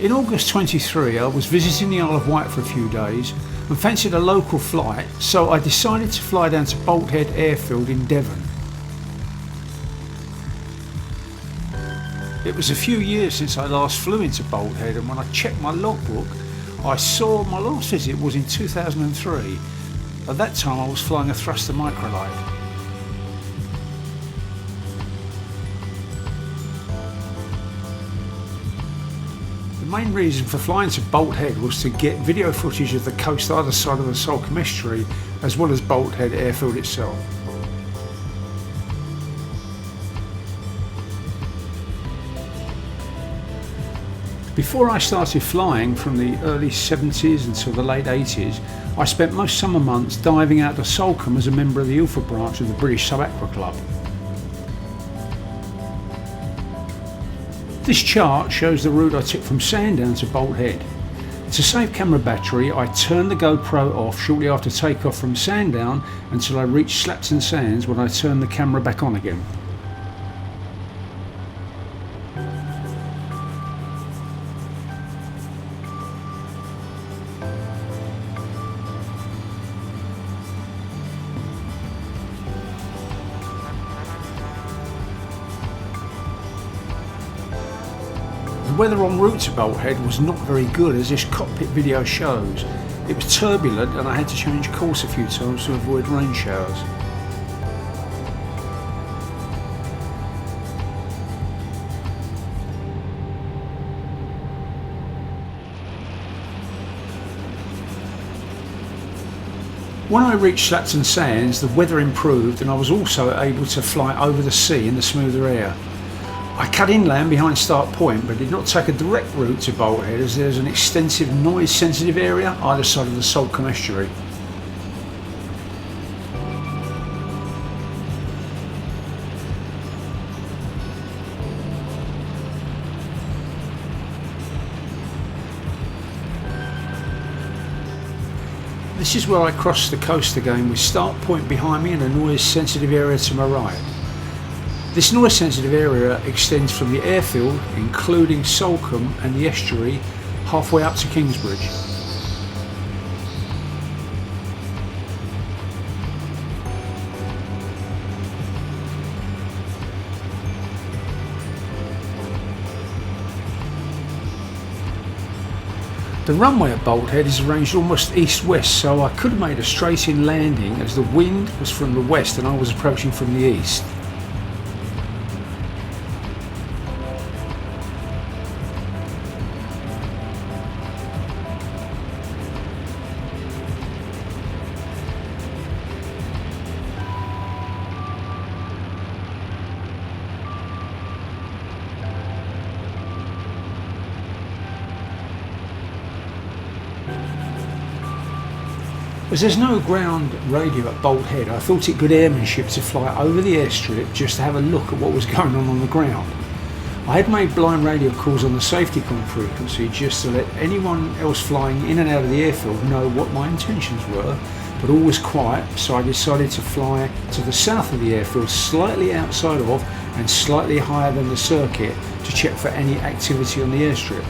In August 23 I was visiting the Isle of Wight for a few days and fancied a local flight, so I decided to fly down to Head Airfield in Devon. It was a few years since I last flew into Head, and when I checked my logbook I saw my last visit was in 2003. At that time I was flying a thruster microlight. The main reason for flying to Head was to get video footage of the coast either side of the Salcombe estuary, as well as Head Airfield itself. Before I started flying from the early 70s until the late 80s, I spent most summer months diving out to Salcombe as a member of the Ilford branch of the British Sub-Aqua Club. This chart shows the route I took from Sandown to Head. To save camera battery, I turned the GoPro off shortly after takeoff from Sandown until I reached Slapton Sands, when I turned the camera back on again. The weather en route to Head was not very good, as this cockpit video shows. It was turbulent and I had to change course a few times to avoid rain showers. When I reached Slapton Sands, the weather improved and I was also able to fly over the sea in the smoother air. I cut inland behind Start Point, but did not take a direct route to Head, as there is an extensive noise sensitive area either side of the Salcombe estuary. This is where I crossed the coast again, with Start Point behind me and a noise sensitive area to my right. This noise sensitive area extends from the airfield, including Salcombe and the estuary, halfway up to Kingsbridge. The runway at Head is arranged almost east-west, so I could have made a straight-in landing as the wind was from the west and I was approaching from the east. As there's no ground radio at Head, I thought it good airmanship to fly over the airstrip just to have a look at what was going on the ground. I had made blind radio calls on the safety com frequency just to let anyone else flying in and out of the airfield know what my intentions were, but all was quiet, so I decided to fly to the south of the airfield, slightly outside of and slightly higher than the circuit, to check for any activity on the airstrip.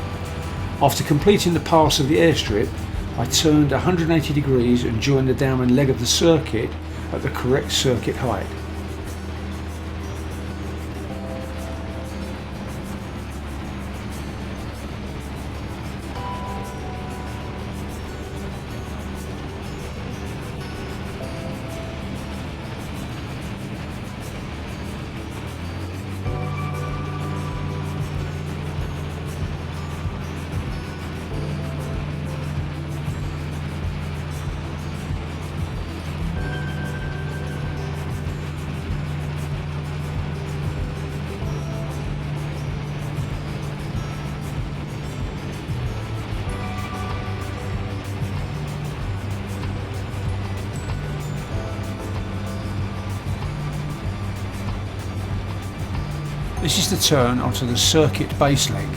After completing the pass of the airstrip, I turned 180 degrees and joined the downwind leg of the circuit at the correct circuit height. This is the turn onto the circuit base leg.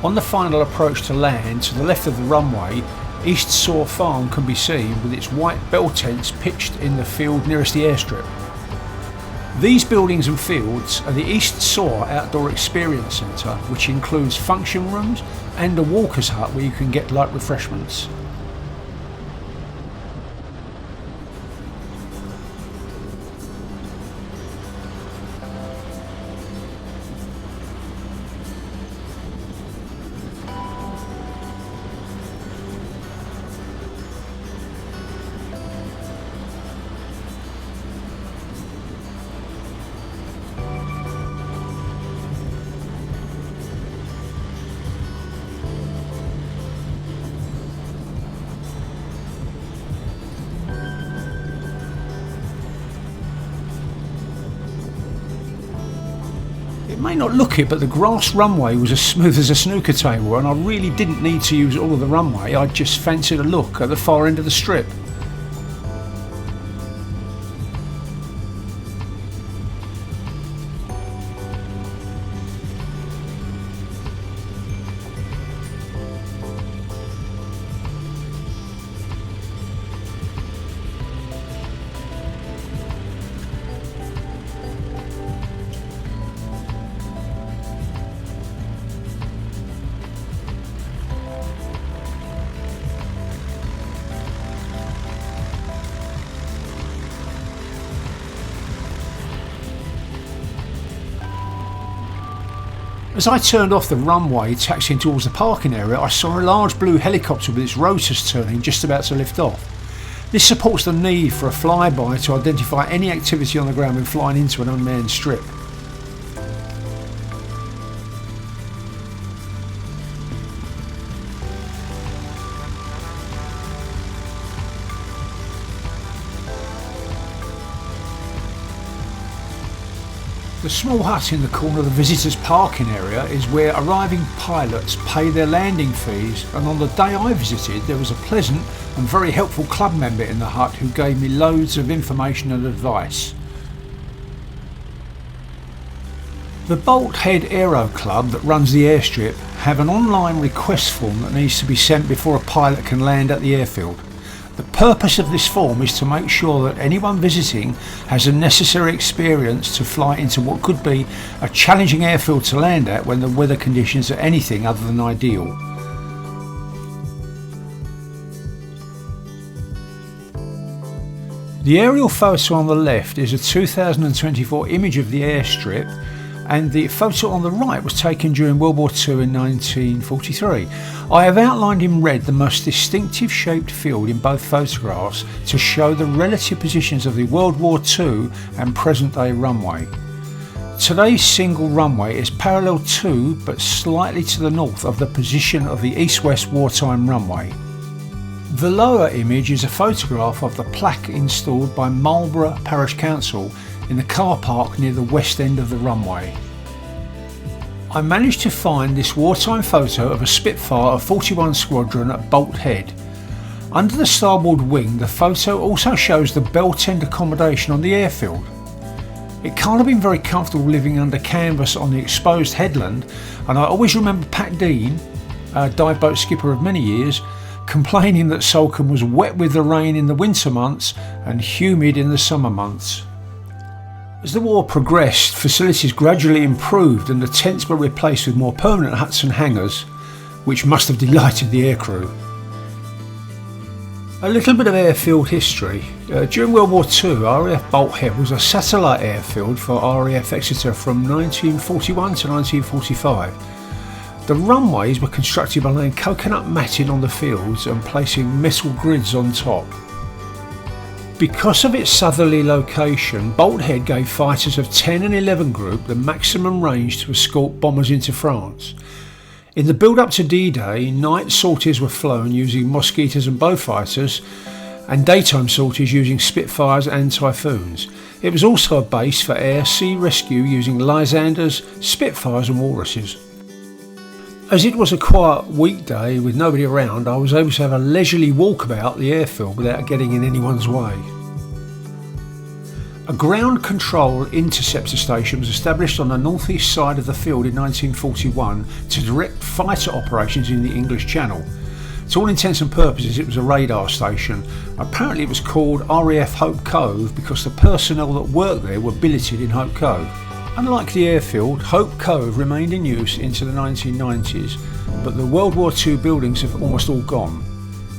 On the final approach to land, to the left of the runway, East Soar Farm can be seen with its white bell tents pitched in the field nearest the airstrip. These buildings and fields are the East Soar Outdoor Experience Centre, which includes function rooms and a walker's hut where you can get light refreshments. It may not look it, but the grass runway was as smooth as a snooker table, and I really didn't need to use all of the runway. I just fancied a look at the far end of the strip. As I turned off the runway, taxiing towards the parking area, I saw a large blue helicopter with its rotors turning, just about to lift off. This supports the need for a flyby to identify any activity on the ground when flying into an unmanned strip. The small hut in the corner of the visitors' parking area is where arriving pilots pay their landing fees, and on the day I visited there was a pleasant and very helpful club member in the hut who gave me loads of information and advice. The Bolt Head Aero Club that runs the airstrip have an online request form that needs to be sent before a pilot can land at the airfield. The purpose of this form is to make sure that anyone visiting has the necessary experience to fly into what could be a challenging airfield to land at when the weather conditions are anything other than ideal. The aerial photo on the left is a 2024 image of the airstrip, and the photo on the right was taken during World War II in 1943. I have outlined in red the most distinctive shaped field in both photographs to show the relative positions of the World War II and present day runway. Today's single runway is parallel to but slightly to the north of the position of the east-west wartime runway. The lower image is a photograph of the plaque installed by Marlborough Parish Council in the car park near the west end of the runway. I managed to find this wartime photo of a Spitfire of 41 Squadron at Bolt Head. Under the starboard wing, the photo also shows the bell tent accommodation on the airfield. It can't have been very comfortable living under canvas on the exposed headland, and I always remember Pat Dean, a dive boat skipper of many years, complaining that Salcombe was wet with the rain in the winter months and humid in the summer months. As the war progressed, facilities gradually improved and the tents were replaced with more permanent huts and hangars, which must have delighted the aircrew. A little bit of airfield history. During World War II, RAF Bolt Head was a satellite airfield for RAF Exeter from 1941 to 1945. The runways were constructed by laying coconut matting on the fields and placing metal grids on top. Because of its southerly location, Bolt Head gave fighters of 10 and 11 Group the maximum range to escort bombers into France. In the build-up to D-Day, night sorties were flown using Mosquitoes and Beaufighters, and daytime sorties using Spitfires and Typhoons. It was also a base for air-sea rescue using Lysanders, Spitfires and Walruses. As it was a quiet weekday with nobody around, I was able to have a leisurely walk about the airfield without getting in anyone's way. A ground control interceptor station was established on the northeast side of the field in 1941 to direct fighter operations in the English Channel. To all intents and purposes it was a radar station. Apparently it was called RAF Hope Cove because the personnel that worked there were billeted in Hope Cove. Unlike the airfield, Hope Cove remained in use into the 1990s, but the World War II buildings have almost all gone.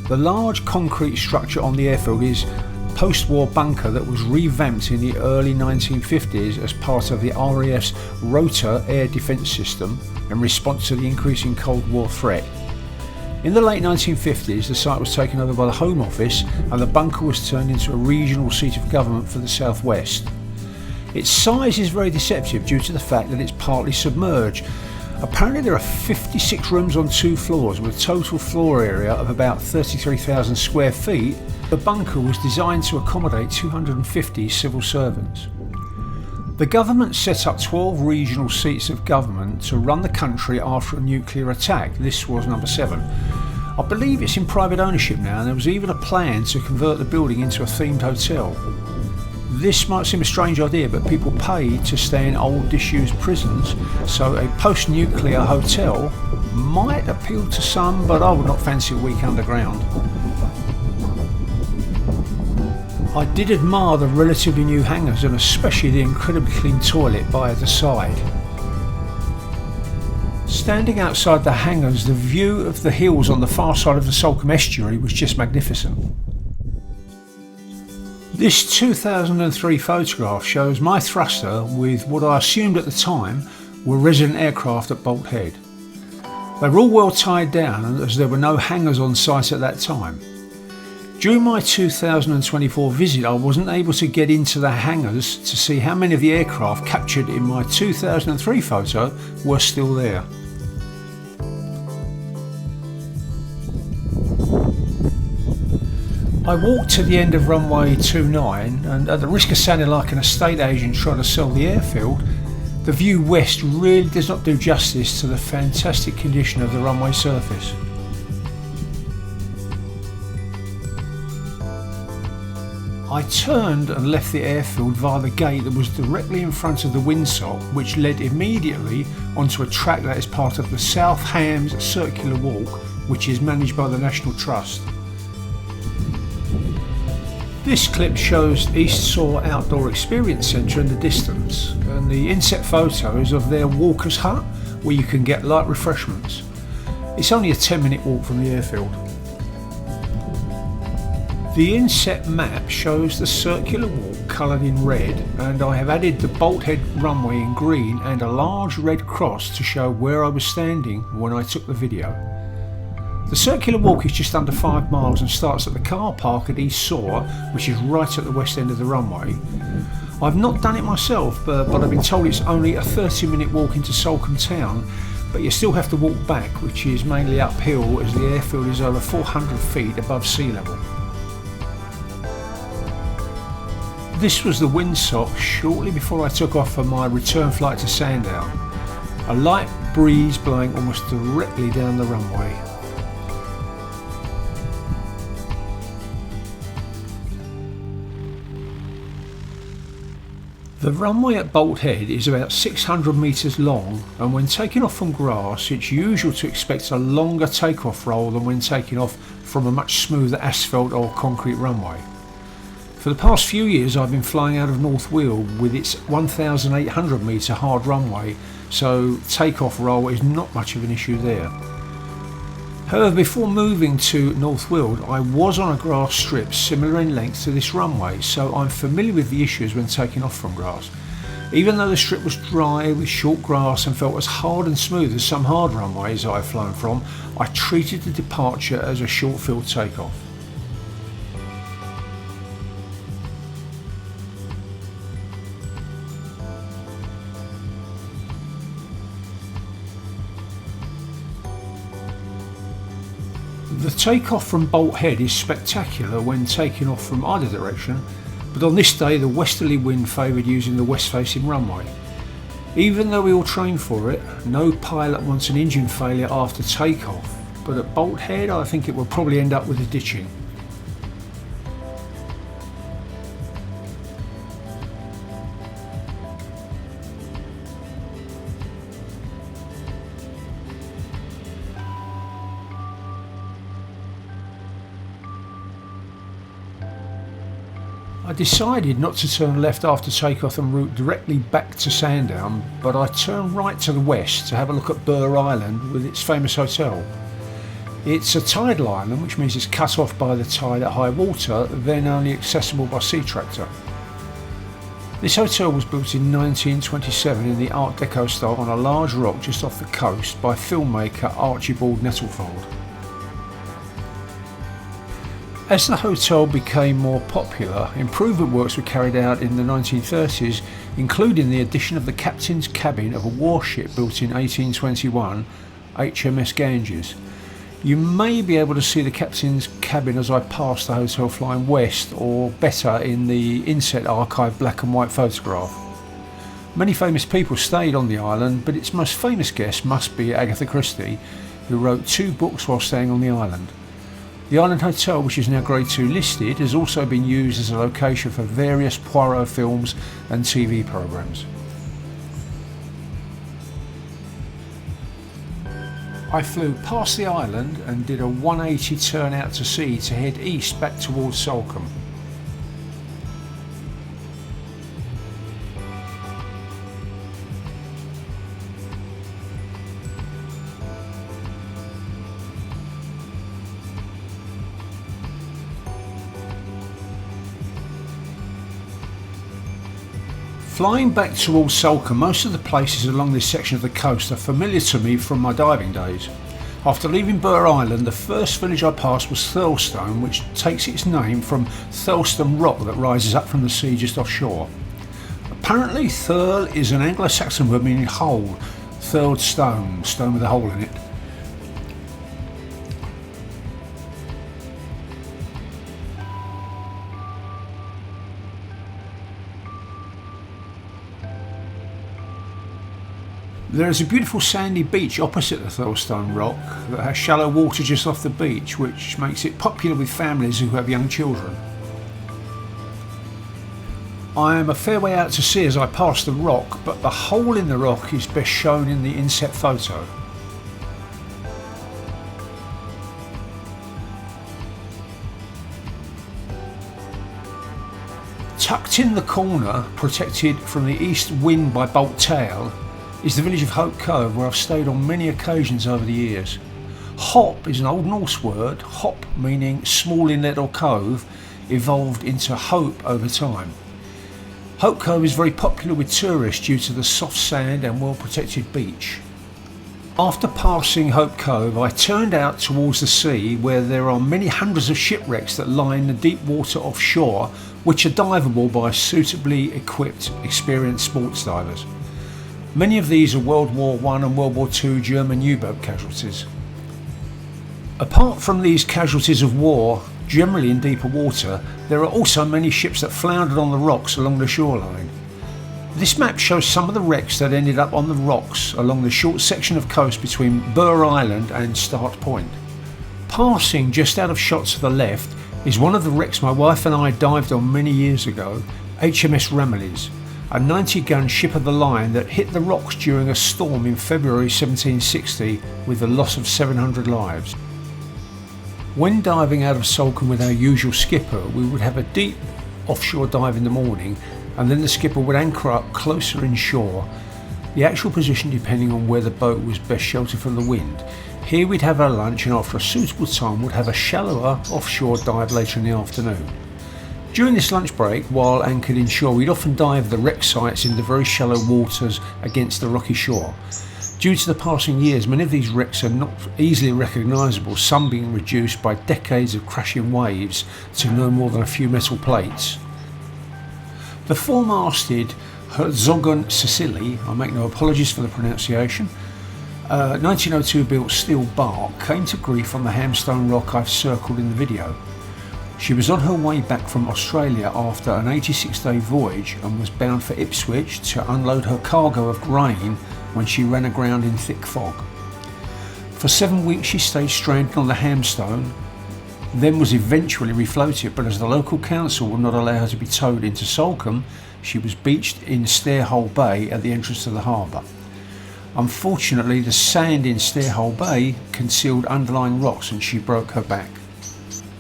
The large concrete structure on the airfield is a post-war bunker that was revamped in the early 1950s as part of the RAF's Rota air defence system in response to the increasing Cold War threat. In the late 1950s, the site was taken over by the Home Office and the bunker was turned into a regional seat of government for the southwest. Its size is very deceptive due to the fact that it's partly submerged. Apparently there are 56 rooms on 2 floors with a total floor area of about 33,000 square feet. The bunker was designed to accommodate 250 civil servants. The government set up 12 regional seats of government to run the country after a nuclear attack. This was number 7. I believe it's in private ownership now, and there was even a plan to convert the building into a themed hotel. This might seem a strange idea, but people pay to stay in old disused prisons, so a post-nuclear hotel might appeal to some, but I would not fancy a week underground. I did admire the relatively new hangars and especially the incredibly clean toilet by the side. Standing outside the hangars, the view of the hills on the far side of the Salcombe estuary was just magnificent. This 2003 photograph shows my thruster with what I assumed at the time were resident aircraft at Bolt Head. They were all well tied down as there were no hangars on site at that time. During my 2024 visit I wasn't able to get into the hangars to see how many of the aircraft captured in my 2003 photo were still there. I walked to the end of runway 29 and at the risk of sounding like an estate agent trying to sell the airfield, the view west really does not do justice to the fantastic condition of the runway surface. I turned and left the airfield via the gate that was directly in front of the windsock, which led immediately onto a track that is part of the South Hams Circular Walk, which is managed by the National Trust. This clip shows East Soar Outdoor Experience Centre in the distance, and the inset photos of their walkers' hut where you can get light refreshments. It's only a 10-minute walk from the airfield. The inset map shows the circular walk coloured in red, and I have added the Bolt Head runway in green and a large red cross to show where I was standing when I took the video. The circular walk is just under 5 miles and starts at the car park at East Soar, which is right at the west end of the runway. I've not done it myself, but I've been told it's only a 30-minute walk into Salcombe town, but you still have to walk back, which is mainly uphill as the airfield is over 400 feet above sea level. This was the windsock shortly before I took off for my return flight to Sandown. A light breeze blowing almost directly down the runway. The runway at Bolt Head is about 600 metres long, and when taking off from grass it's usual to expect a longer takeoff roll than when taking off from a much smoother asphalt or concrete runway. For the past few years I've been flying out of North Weald with its 1,800 metre hard runway, so takeoff roll is not much of an issue there. However, before moving to North Weald I was on a grass strip similar in length to this runway, so I'm familiar with the issues when taking off from grass. Even though the strip was dry with short grass and felt as hard and smooth as some hard runways I've flown from, I treated the departure as a short field takeoff. The takeoff from Bolt Head is spectacular when taking off from either direction, but on this day the westerly wind favoured using the west facing runway. Even though we all trained for it, no pilot wants an engine failure after takeoff, but at Bolt Head I think it will probably end up with a ditching. decided not to turn left after takeoff and route directly back to Sandown, but I turned right to the west to have a look at Burg Island with its famous hotel. It's a tidal island, which means it's cut off by the tide at high water, then only accessible by sea tractor. This hotel was built in 1927 in the Art Deco style on a large rock just off the coast by filmmaker Archibald Nettlefold. As the hotel became more popular, improvement works were carried out in the 1930s, including the addition of the captain's cabin of a warship built in 1821, HMS Ganges. You may be able to see the captain's cabin as I pass the hotel flying west, or better in the Inset Archive black and white photograph. Many famous people stayed on the island, but its most famous guest must be Agatha Christie, who wrote 2 books while staying on the island. The Island Hotel, which is now Grade 2 listed, has also been used as a location for various Poirot films and TV programmes. I flew past the island and did a 180 turn out to sea to head east back towards Salcombe. Flying back towards Salcombe, most of the places along this section of the coast are familiar to me from my diving days. After leaving Burr Island, the first village I passed was Thurlestone, which takes its name from Thurlestone rock that rises up from the sea just offshore. Apparently Thurl is an Anglo-Saxon word meaning hole, thurled stone, stone with a hole in it. There is a beautiful sandy beach opposite the Thurlestone rock that has shallow water just off the beach, which makes it popular with families who have young children. I am a fair way out to sea as I pass the rock, but the hole in the rock is best shown in the inset photo. Tucked in the corner, protected from the east wind by Bolt Tail, is the village of Hope Cove, where I've stayed on many occasions over the years. Hop is an Old Norse word, hop meaning small inlet or cove, evolved into hope over time. Hope Cove is very popular with tourists due to the soft sand and well protected beach. After passing Hope Cove, I turned out towards the sea, where there are many hundreds of shipwrecks that line the deep water offshore, which are diveable by suitably equipped, experienced sports divers. Many of these are World War I and World War II German U-boat casualties. Apart from these casualties of war, generally in deeper water, there are also many ships that floundered on the rocks along the shoreline. This map shows some of the wrecks that ended up on the rocks along the short section of coast between Burg Island and Start Point. Passing just out of shot to the left is one of the wrecks my wife and I dived on many years ago, HMS Ramillies, a 90-gun ship of the line that hit the rocks during a storm in February 1760 with the loss of 700 lives. When diving out of Salcombe with our usual skipper, we would have a deep offshore dive in the morning, and then the skipper would anchor up closer inshore, the actual position depending on where the boat was best sheltered from the wind. Here we'd have our lunch, and after a suitable time would have a shallower offshore dive later in the afternoon. During this lunch break, while anchored inshore, we'd often dive the wreck sites in the very shallow waters against the rocky shore. Due to the passing years, many of these wrecks are not easily recognisable, some being reduced by decades of crashing waves to no more than a few metal plates. The four-masted Herzogen Sicily, I make no apologies for the pronunciation, 1902 built steel bark, came to grief on the Hamstone rock I've circled in the video. She was on her way back from Australia after an 86-day voyage and was bound for Ipswich to unload her cargo of grain when she ran aground in thick fog. For 7 weeks she stayed stranded on the Hamstone, then was eventually refloated, but as the local council would not allow her to be towed into Salcombe, she was beached in Starehole Bay at the entrance to the harbour. Unfortunately, the sand in Starehole Bay concealed underlying rocks and she broke her back.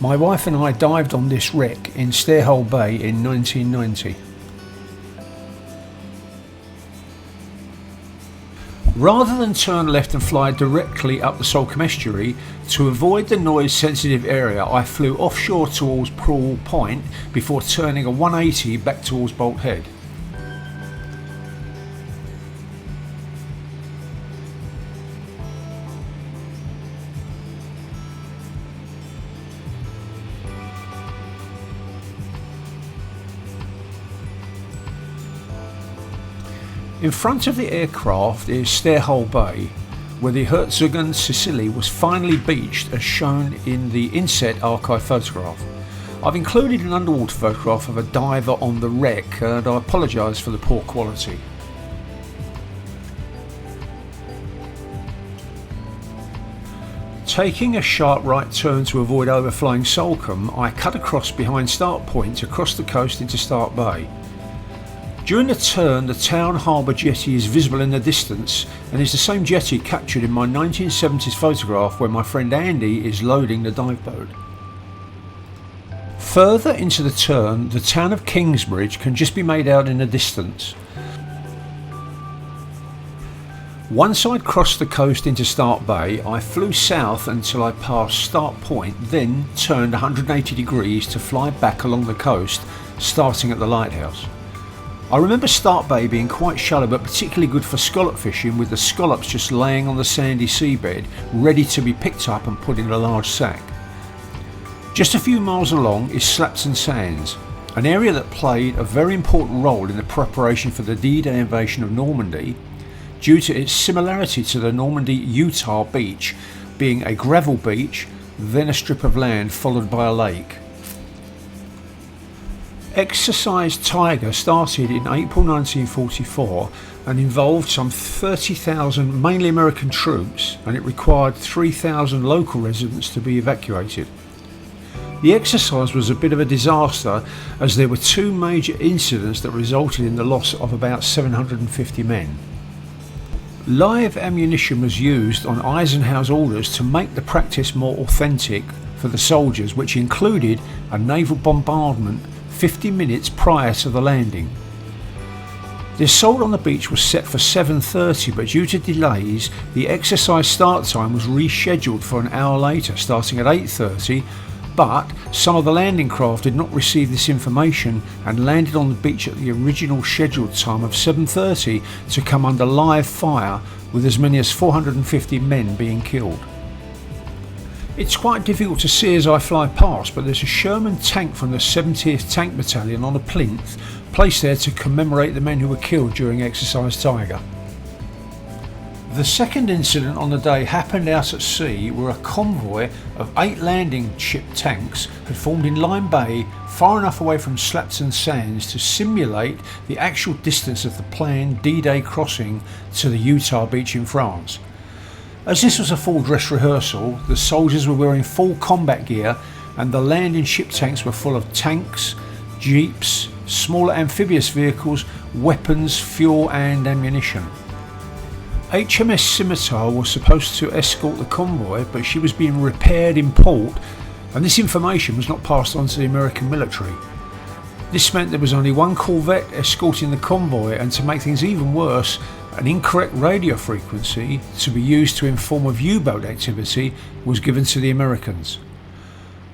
My wife and I dived on this wreck in Starehole Bay in 1990. Rather than turn left and fly directly up the Salcombe estuary, to avoid the noise sensitive area I flew offshore towards Prawl Point before turning a 180 back towards Bolt Head. In front of the aircraft is Starehole Bay, where the Herzogen Sicily was finally beached as shown in the inset archive photograph. I've included an underwater photograph of a diver on the wreck, and I apologise for the poor quality. Taking a sharp right turn to avoid overflowing Salcombe, I cut across behind Start Point across the coast into Start Bay. During the turn, the town harbour jetty is visible in the distance and is the same jetty captured in my 1970s photograph where my friend Andy is loading the dive boat. Further into the turn, the town of Kingsbridge can just be made out in the distance. Once I'd crossed the coast into Start Bay, I flew south until I passed Start Point, then turned 180 degrees to fly back along the coast, starting at the lighthouse. I remember Start Bay being quite shallow but particularly good for scallop fishing, with the scallops just laying on the sandy seabed ready to be picked up and put in a large sack. Just a few miles along is Slapton Sands, an area that played a very important role in the preparation for the D-Day invasion of Normandy due to its similarity to the Normandy Utah beach, being a gravel beach, then a strip of land followed by a lake. Exercise Tiger started in April 1944 and involved some 30,000 mainly American troops, and it required 3,000 local residents to be evacuated. The exercise was a bit of a disaster as there were two major incidents that resulted in the loss of about 750 men. Live ammunition was used on Eisenhower's orders to make the practice more authentic for the soldiers, which included a naval bombardment 50 minutes prior to the landing. The assault on the beach was set for 7:30, but due to delays, the exercise start time was rescheduled for an hour later, starting at 8:30, but some of the landing craft did not receive this information and landed on the beach at the original scheduled time of 7:30 to come under live fire, with as many as 450 men being killed. It's quite difficult to see as I fly past, but there's a Sherman tank from the 70th Tank Battalion on a plinth placed there to commemorate the men who were killed during Exercise Tiger. The second incident on the day happened out at sea, where a convoy of 8 landing ship tanks had formed in Lyme Bay far enough away from Slapton Sands to simulate the actual distance of the planned D-Day crossing to the Utah beach in France. As this was a full dress rehearsal, the soldiers were wearing full combat gear and the landing ship tanks were full of tanks, jeeps, smaller amphibious vehicles, weapons, fuel and ammunition. HMS Scimitar was supposed to escort the convoy, but she was being repaired in port, and this information was not passed on to the American military. This meant there was only one corvette escorting the convoy, and to make things even worse, an incorrect radio frequency to be used to inform of U-boat activity was given to the Americans.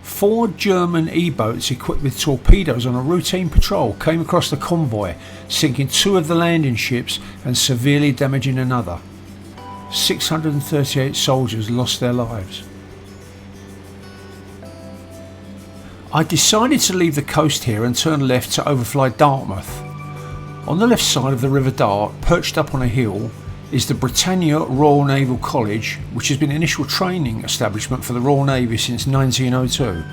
4 German E-boats equipped with torpedoes on a routine patrol came across the convoy, sinking 2 of the landing ships and severely damaging another. 638 soldiers lost their lives. I decided to leave the coast here and turn left to overfly Dartmouth. On the left side of the River Dart, perched up on a hill, is the Britannia Royal Naval College, which has been an initial training establishment for the Royal Navy since 1902.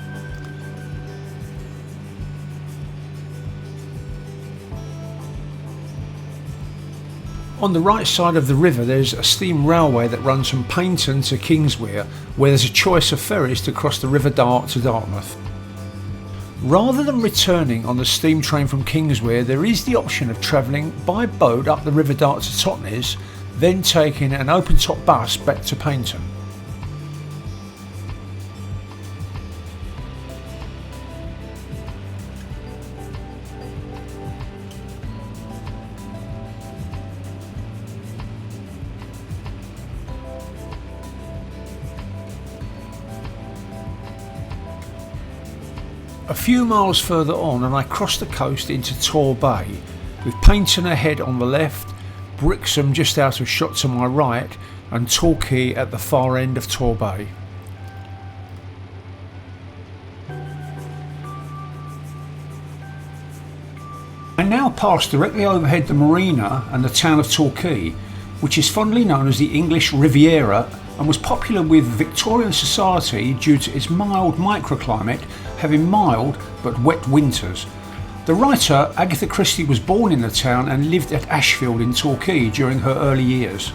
On the right side of the river there's a steam railway that runs from Paignton to Kingswear, where there's a choice of ferries to cross the River Dart to Dartmouth. Rather than returning on the steam train from Kingswear, there is the option of travelling by boat up the River Dart to Totnes, then taking an open-top bus back to Paignton. A few miles further on and I crossed the coast into Tor Bay, with Paynton ahead on the left, Brixham just out of shot to my right, and Torquay at the far end of Tor Bay. I now pass directly overhead the marina and the town of Torquay, which is fondly known as the English Riviera and was popular with Victorian society due to its mild microclimate having mild but wet winters. The writer Agatha Christie was born in the town and lived at Ashfield in Torquay during her early years.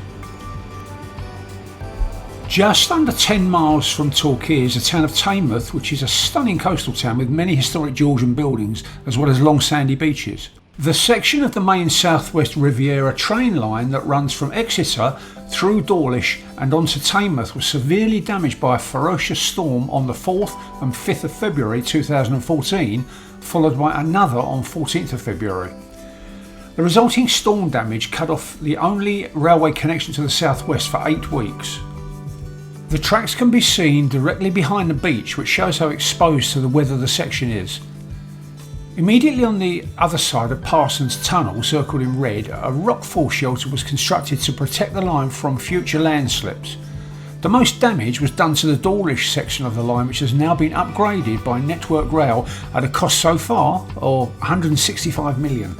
Just under 10 miles from Torquay is the town of Taymouth, which is a stunning coastal town with many historic Georgian buildings as well as long sandy beaches. The section of the main southwest Riviera train line that runs from Exeter through Dawlish and onto Taymouth was severely damaged by a ferocious storm on the 4th and 5th of February 2014, followed by another on 14th of February. The resulting storm damage cut off the only railway connection to the southwest for 8 weeks. The tracks can be seen directly behind the beach, which shows how exposed to the weather the section is. Immediately on the other side of Parsons Tunnel, circled in red, a rockfall shelter was constructed to protect the line from future landslips. The most damage was done to the Dawlish section of the line, which has now been upgraded by Network Rail at a cost so far of £165 million.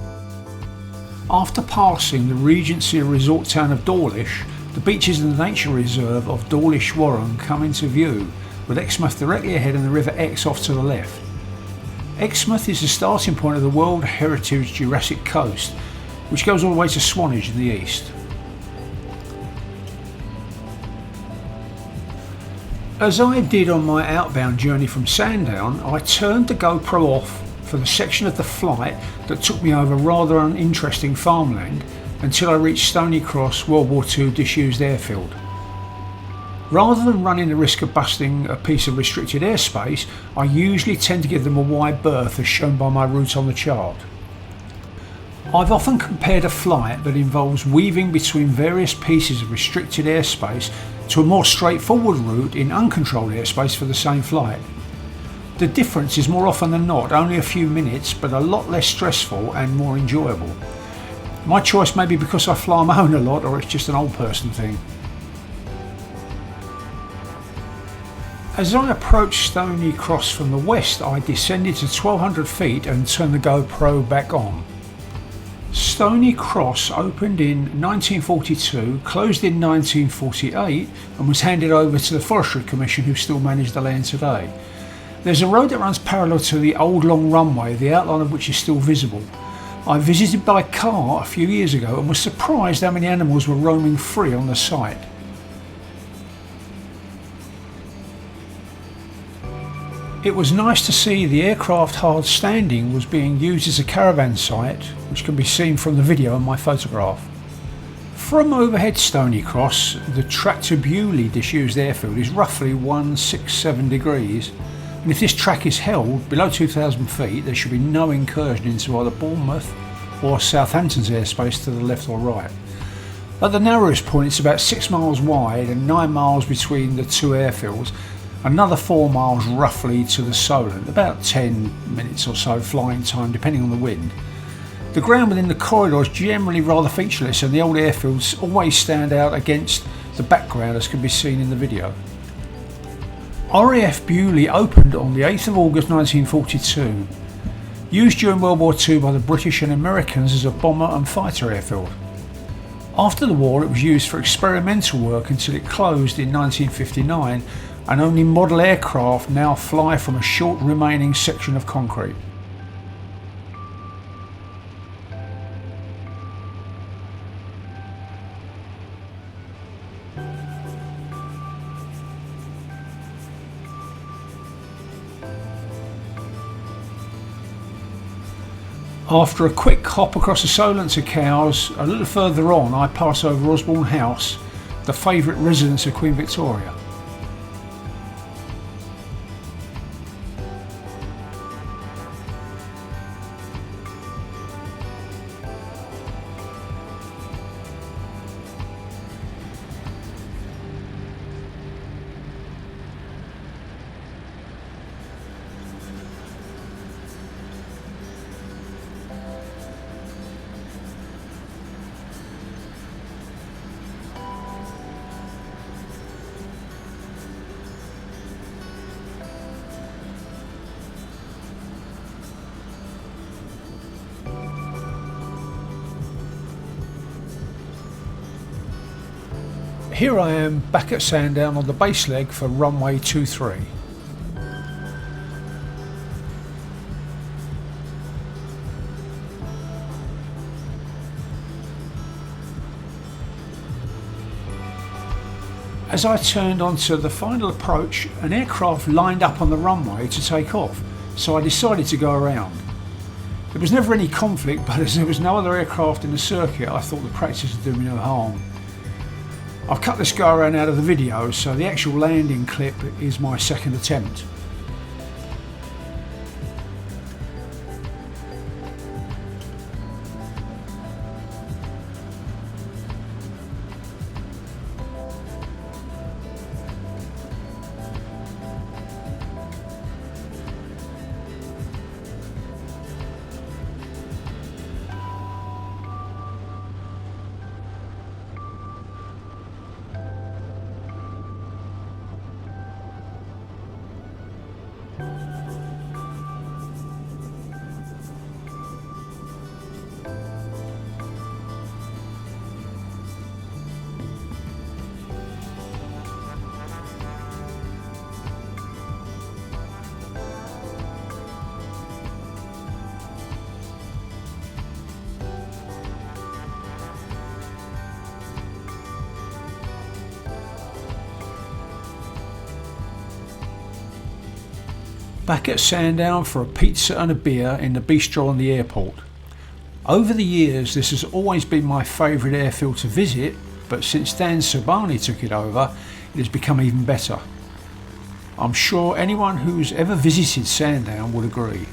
After passing the Regency resort town of Dawlish, the beaches in the nature reserve of Dawlish Warren come into view, with Exmouth directly ahead and the River Exe off to the left. Exmouth is the starting point of the World Heritage Jurassic Coast, which goes all the way to Swanage in the east. As I did on my outbound journey from Sandown, I turned the GoPro off for the section of the flight that took me over rather uninteresting farmland until I reached Stony Cross World War II disused airfield. Rather than running the risk of busting a piece of restricted airspace, I usually tend to give them a wide berth as shown by my route on the chart. I've often compared a flight that involves weaving between various pieces of restricted airspace to a more straightforward route in uncontrolled airspace for the same flight. The difference is more often than not only a few minutes, but a lot less stressful and more enjoyable. My choice may be because I fly my own a lot, or it's just an old person thing. As I approached Stony Cross from the west, I descended to 1200 feet and turned the GoPro back on. Stony Cross opened in 1942, closed in 1948 and was handed over to the Forestry Commission, who still manage the land today. There's a road that runs parallel to the old long runway, the outline of which is still visible. I visited by car a few years ago and was surprised how many animals were roaming free on the site. It was nice to see the aircraft hard standing was being used as a caravan site, which can be seen from the video and my photograph. From overhead Stony Cross, the track to Bewley disused airfield is roughly 167 degrees, and if this track is held below 2,000 feet, there should be no incursion into either Bournemouth or Southampton's airspace to the left or right. At the narrowest point, it's about 6 miles wide and 9 miles between the two airfields, another 4 miles roughly to the Solent, about 10 minutes or so flying time depending on the wind. The ground within the corridor is generally rather featureless, and the old airfields always stand out against the background, as can be seen in the video. RAF Bewley opened on the 8th of August 1942, used during World War II by the British and Americans as a bomber and fighter airfield. After the war it was used for experimental work until it closed in 1959, and only model aircraft now fly from a short remaining section of concrete. After a quick hop across the Solent to Cowes, a little further on I pass over Osborne House, the favourite residence of Queen Victoria. Here I am back at Sandown on the base leg for runway 23. As I turned onto the final approach, an aircraft lined up on the runway to take off, so I decided to go around. There was never any conflict, but as there was no other aircraft in the circuit, I thought the practice would do me no harm. I've cut this go around out of the video, so the actual landing clip is my second attempt. Back at Sandown for a pizza and a beer in the bistro on the airport. Over the years this has always been my favourite airfield to visit, but since Dan Sabani took it over it has become even better. I'm sure anyone who's ever visited Sandown would agree.